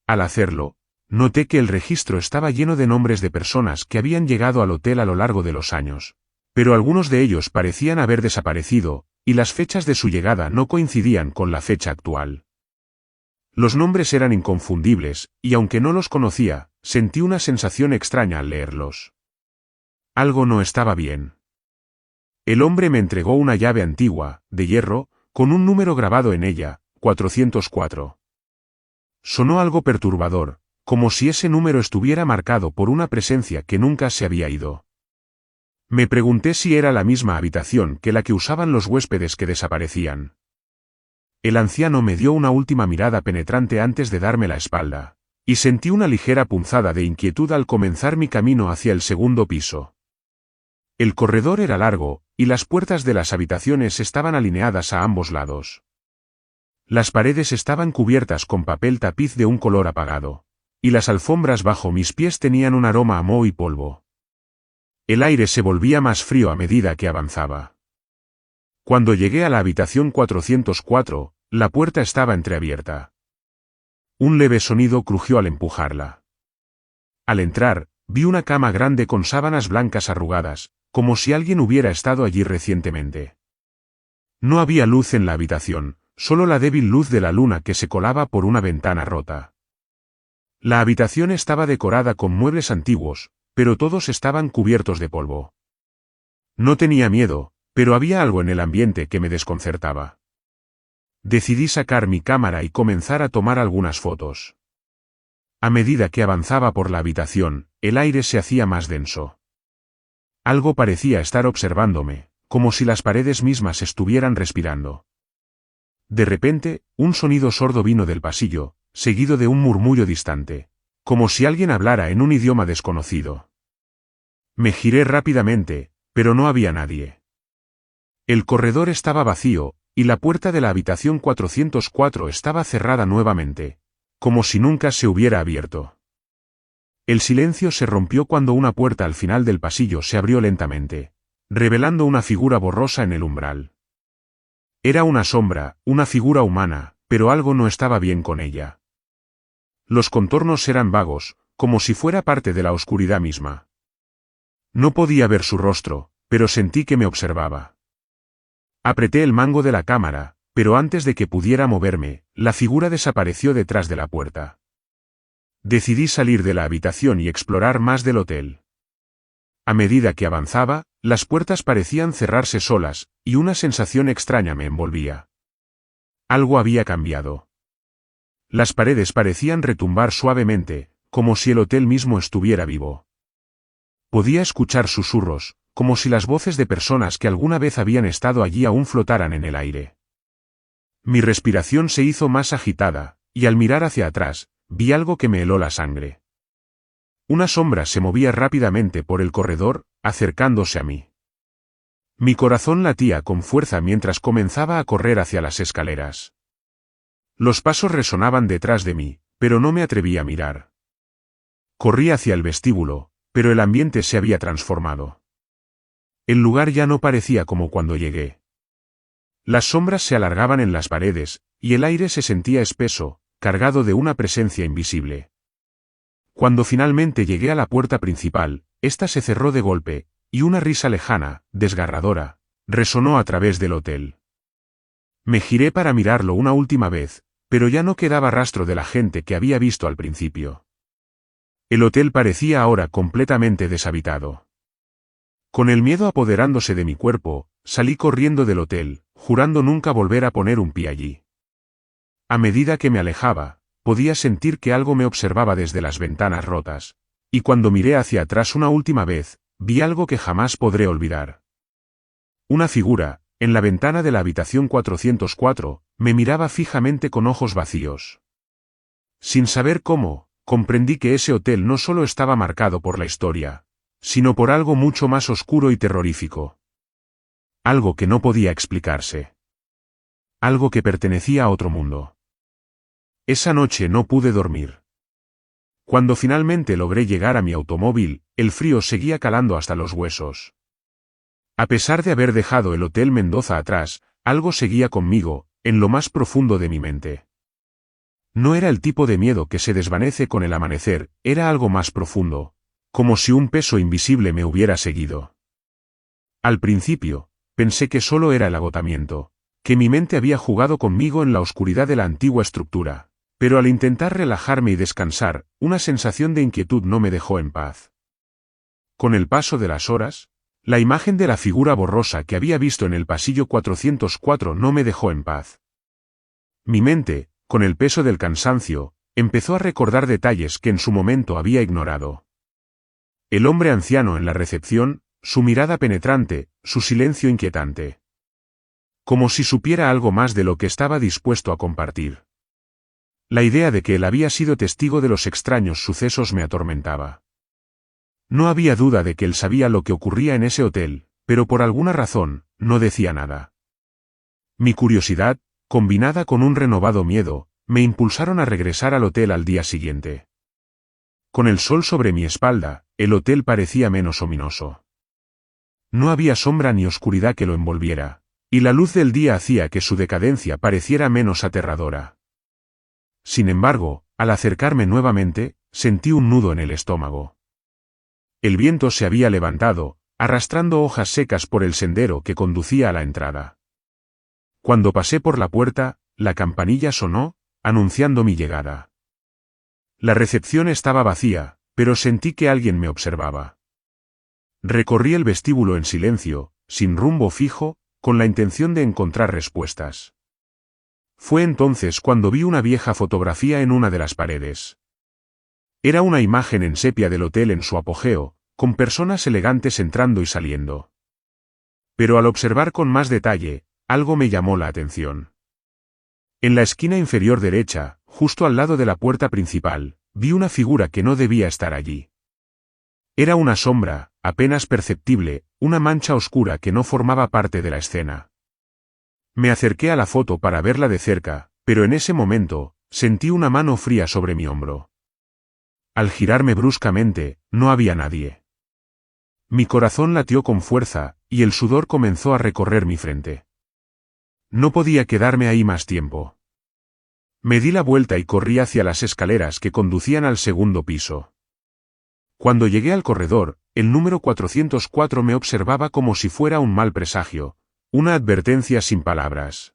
Al hacerlo, noté que el registro estaba lleno de nombres de personas que habían llegado al hotel a lo largo de los años, pero algunos de ellos parecían haber desaparecido, y las fechas de su llegada no coincidían con la fecha actual. Los nombres eran inconfundibles, y aunque no los conocía, sentí una sensación extraña al leerlos. Algo no estaba bien. El hombre me entregó una llave antigua, de hierro, con un número grabado en ella, 404. Sonó algo perturbador, como si ese número estuviera marcado por una presencia que nunca se había ido. Me pregunté si era la misma habitación que la que usaban los huéspedes que desaparecían. El anciano me dio una última mirada penetrante antes de darme la espalda, y sentí una ligera punzada de inquietud al comenzar mi camino hacia el segundo piso. El corredor era largo, y las puertas de las habitaciones estaban alineadas a ambos lados. Las paredes estaban cubiertas con papel tapiz de un color apagado, y las alfombras bajo mis pies tenían un aroma a moho y polvo. El aire se volvía más frío a medida que avanzaba. Cuando llegué a la habitación 404, la puerta estaba entreabierta. Un leve sonido crujió al empujarla. Al entrar, vi una cama grande con sábanas blancas arrugadas, como si alguien hubiera estado allí recientemente. No había luz en la habitación, solo la débil luz de la luna que se colaba por una ventana rota. La habitación estaba decorada con muebles antiguos, pero todos estaban cubiertos de polvo. No tenía miedo, pero había algo en el ambiente que me desconcertaba. Decidí sacar mi cámara y comenzar a tomar algunas fotos. A medida que avanzaba por la habitación, el aire se hacía más denso. Algo parecía estar observándome, como si las paredes mismas estuvieran respirando. De repente, un sonido sordo vino del pasillo, seguido de un murmullo distante, como si alguien hablara en un idioma desconocido. Me giré rápidamente, pero no había nadie. El corredor estaba vacío, y la puerta de la habitación 404 estaba cerrada nuevamente, como si nunca se hubiera abierto. El silencio se rompió cuando una puerta al final del pasillo se abrió lentamente, revelando una figura borrosa en el umbral. Era una sombra, una figura humana, pero algo no estaba bien con ella. Los contornos eran vagos, como si fuera parte de la oscuridad misma. No podía ver su rostro, pero sentí que me observaba. Apreté el mango de la cámara, pero antes de que pudiera moverme, la figura desapareció detrás de la puerta. Decidí salir de la habitación y explorar más del hotel. A medida que avanzaba, las puertas parecían cerrarse solas, y una sensación extraña me envolvía. Algo había cambiado. Las paredes parecían retumbar suavemente, como si el hotel mismo estuviera vivo. Podía escuchar susurros, como si las voces de personas que alguna vez habían estado allí aún flotaran en el aire. Mi respiración se hizo más agitada, y al mirar hacia atrás, vi algo que me heló la sangre. Una sombra se movía rápidamente por el corredor, acercándose a mí. Mi corazón latía con fuerza mientras comenzaba a correr hacia las escaleras. Los pasos resonaban detrás de mí, pero no me atreví a mirar. Corrí hacia el vestíbulo, pero el ambiente se había transformado. El lugar ya no parecía como cuando llegué. Las sombras se alargaban en las paredes, y el aire se sentía espeso, cargado de una presencia invisible. Cuando finalmente llegué a la puerta principal, ésta se cerró de golpe, y una risa lejana, desgarradora, resonó a través del hotel. Me giré para mirarlo una última vez, pero ya no quedaba rastro de la gente que había visto al principio. El hotel parecía ahora completamente deshabitado. Con el miedo apoderándose de mi cuerpo, salí corriendo del hotel, jurando nunca volver a poner un pie allí. A medida que me alejaba, podía sentir que algo me observaba desde las ventanas rotas, y cuando miré hacia atrás una última vez, vi algo que jamás podré olvidar. Una figura, en la ventana de la habitación 404, me miraba fijamente con ojos vacíos. Sin saber cómo, comprendí que ese hotel no solo estaba marcado por la historia, sino por algo mucho más oscuro y terrorífico. Algo que no podía explicarse. Algo que pertenecía a otro mundo. Esa noche no pude dormir. Cuando finalmente logré llegar a mi automóvil, el frío seguía calando hasta los huesos. A pesar de haber dejado el Hotel Mendoza atrás, algo seguía conmigo, en lo más profundo de mi mente. No era el tipo de miedo que se desvanece con el amanecer, era algo más profundo, como si un peso invisible me hubiera seguido. Al principio, pensé que solo era el agotamiento, que mi mente había jugado conmigo en la oscuridad de la antigua estructura, pero al intentar relajarme y descansar, una sensación de inquietud no me dejó en paz. Con el paso de las horas, la imagen de la figura borrosa que había visto en el pasillo 404 no me dejó en paz. Mi mente, con el peso del cansancio, empezó a recordar detalles que en su momento había ignorado. El hombre anciano en la recepción, su mirada penetrante, su silencio inquietante. Como si supiera algo más de lo que estaba dispuesto a compartir. La idea de que él había sido testigo de los extraños sucesos me atormentaba. No había duda de que él sabía lo que ocurría en ese hotel, pero por alguna razón, no decía nada. Mi curiosidad, combinada con un renovado miedo, me impulsaron a regresar al hotel al día siguiente. Con el sol sobre mi espalda, el hotel parecía menos ominoso. No había sombra ni oscuridad que lo envolviera, y la luz del día hacía que su decadencia pareciera menos aterradora. Sin embargo, al acercarme nuevamente, sentí un nudo en el estómago. El viento se había levantado, arrastrando hojas secas por el sendero que conducía a la entrada. Cuando pasé por la puerta, la campanilla sonó, anunciando mi llegada. La recepción estaba vacía, pero sentí que alguien me observaba. Recorrí el vestíbulo en silencio, sin rumbo fijo, con la intención de encontrar respuestas. Fue entonces cuando vi una vieja fotografía en una de las paredes. Era una imagen en sepia del hotel en su apogeo, con personas elegantes entrando y saliendo. Pero al observar con más detalle, algo me llamó la atención. En la esquina inferior derecha, justo al lado de la puerta principal, vi una figura que no debía estar allí. Era una sombra, apenas perceptible, una mancha oscura que no formaba parte de la escena. Me acerqué a la foto para verla de cerca, pero en ese momento, sentí una mano fría sobre mi hombro. Al girarme bruscamente, no había nadie. Mi corazón latió con fuerza, y el sudor comenzó a recorrer mi frente. No podía quedarme ahí más tiempo. Me di la vuelta y corrí hacia las escaleras que conducían al segundo piso. Cuando llegué al corredor, el número 404 me observaba como si fuera un mal presagio, Una advertencia sin palabras.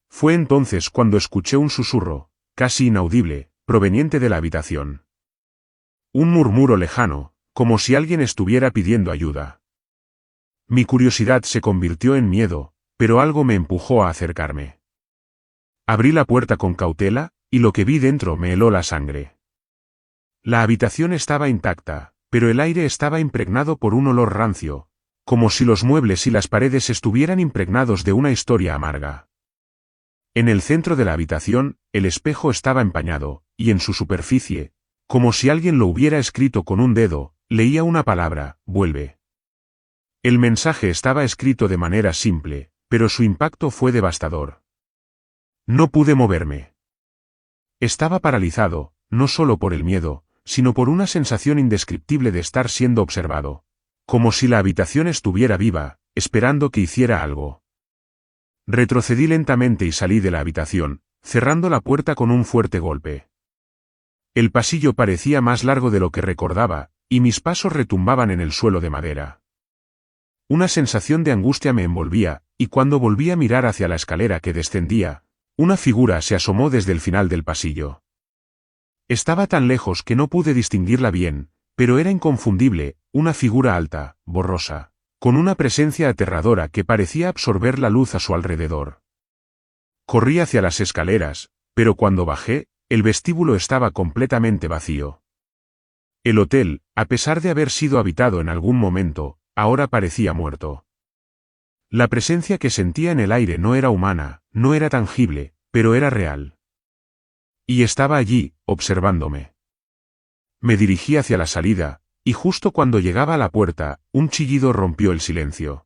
Fue entonces cuando escuché un susurro, casi inaudible, proveniente de la habitación. Un murmuro lejano, como si alguien estuviera pidiendo ayuda. Mi curiosidad se convirtió en miedo, pero algo me empujó a acercarme. Abrí la puerta con cautela, y lo que vi dentro me heló la sangre. La habitación estaba intacta, pero el aire estaba impregnado por un olor rancio, como si los muebles y las paredes estuvieran impregnados de una historia amarga. En el centro de la habitación, el espejo estaba empañado, y en su superficie, como si alguien lo hubiera escrito con un dedo, leía una palabra: vuelve. El mensaje estaba escrito de manera simple, pero su impacto fue devastador. No pude moverme. Estaba paralizado, no solo por el miedo, sino por una sensación indescriptible de estar siendo observado, como si la habitación estuviera viva, esperando que hiciera algo. Retrocedí lentamente y salí de la habitación, cerrando la puerta con un fuerte golpe. El pasillo parecía más largo de lo que recordaba, y mis pasos retumbaban en el suelo de madera. Una sensación de angustia me envolvía, y cuando volví a mirar hacia la escalera que descendía, una figura se asomó desde el final del pasillo. Estaba tan lejos que no pude distinguirla bien, pero era inconfundible, una figura alta, borrosa, con una presencia aterradora que parecía absorber la luz a su alrededor. Corrí hacia las escaleras, pero cuando bajé, el vestíbulo estaba completamente vacío. El hotel, a pesar de haber sido habitado en algún momento, ahora parecía muerto. La presencia que sentía en el aire no era humana, no era tangible, pero era real. Y estaba allí, observándome. Me dirigí hacia la salida, y justo cuando llegaba a la puerta, un chillido rompió el silencio.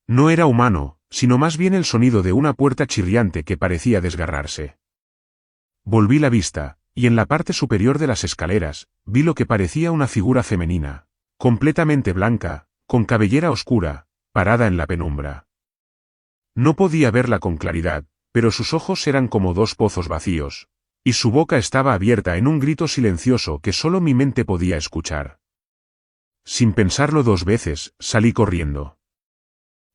No era humano, sino más bien el sonido de una puerta chirriante que parecía desgarrarse. Volví la vista, y en la parte superior de las escaleras, vi lo que parecía una figura femenina, completamente blanca, con cabellera oscura, parada en la penumbra. No podía verla con claridad, pero sus ojos eran como dos pozos vacíos, y su boca estaba abierta en un grito silencioso que solo mi mente podía escuchar. Sin pensarlo dos veces, salí corriendo.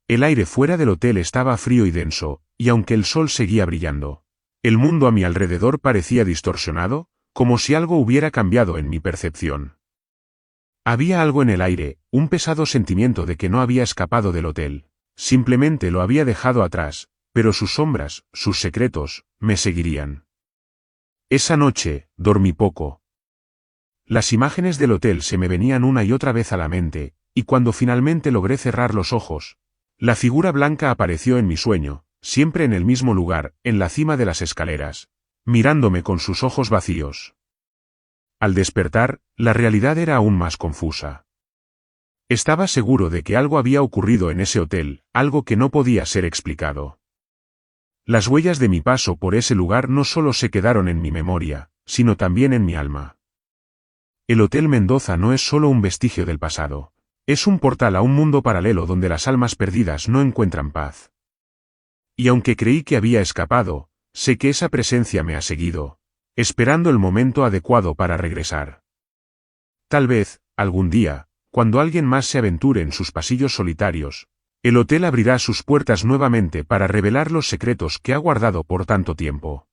El aire fuera del hotel estaba frío y denso, y aunque el sol seguía brillando, el mundo a mi alrededor parecía distorsionado, como si algo hubiera cambiado en mi percepción. Había algo en el aire, un pesado sentimiento de que no había escapado del hotel, simplemente lo había dejado atrás, pero sus sombras, sus secretos, me seguirían. Esa noche, dormí poco. Las imágenes del hotel se me venían una y otra vez a la mente, y cuando finalmente logré cerrar los ojos, la figura blanca apareció en mi sueño, siempre en el mismo lugar, en la cima de las escaleras, mirándome con sus ojos vacíos. Al despertar, la realidad era aún más confusa. Estaba seguro de que algo había ocurrido en ese hotel, algo que no podía ser explicado. Las huellas de mi paso por ese lugar no solo se quedaron en mi memoria, sino también en mi alma. El Hotel Mendoza no es solo un vestigio del pasado, es un portal a un mundo paralelo donde las almas perdidas no encuentran paz. Y aunque creí que había escapado, sé que esa presencia me ha seguido, esperando el momento adecuado para regresar. Tal vez, algún día, cuando alguien más se aventure en sus pasillos solitarios, el hotel abrirá sus puertas nuevamente para revelar los secretos que ha guardado por tanto tiempo.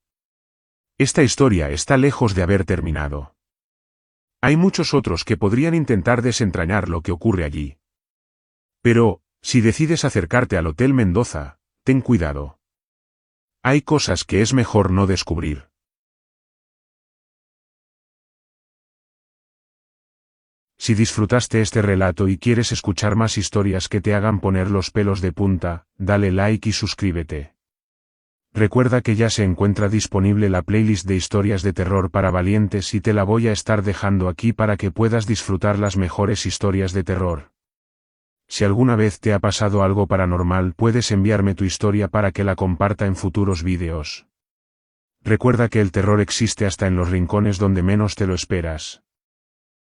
Esta historia está lejos de haber terminado. Hay muchos otros que podrían intentar desentrañar lo que ocurre allí. Pero, si decides acercarte al Hotel Mendoza, ten cuidado. Hay cosas que es mejor no descubrir. Si disfrutaste este relato y quieres escuchar más historias que te hagan poner los pelos de punta, dale like y suscríbete. Recuerda que ya se encuentra disponible la playlist de historias de terror para valientes y te la voy a estar dejando aquí para que puedas disfrutar las mejores historias de terror. Si alguna vez te ha pasado algo paranormal, puedes enviarme tu historia para que la comparta en futuros vídeos. Recuerda que el terror existe hasta en los rincones donde menos te lo esperas.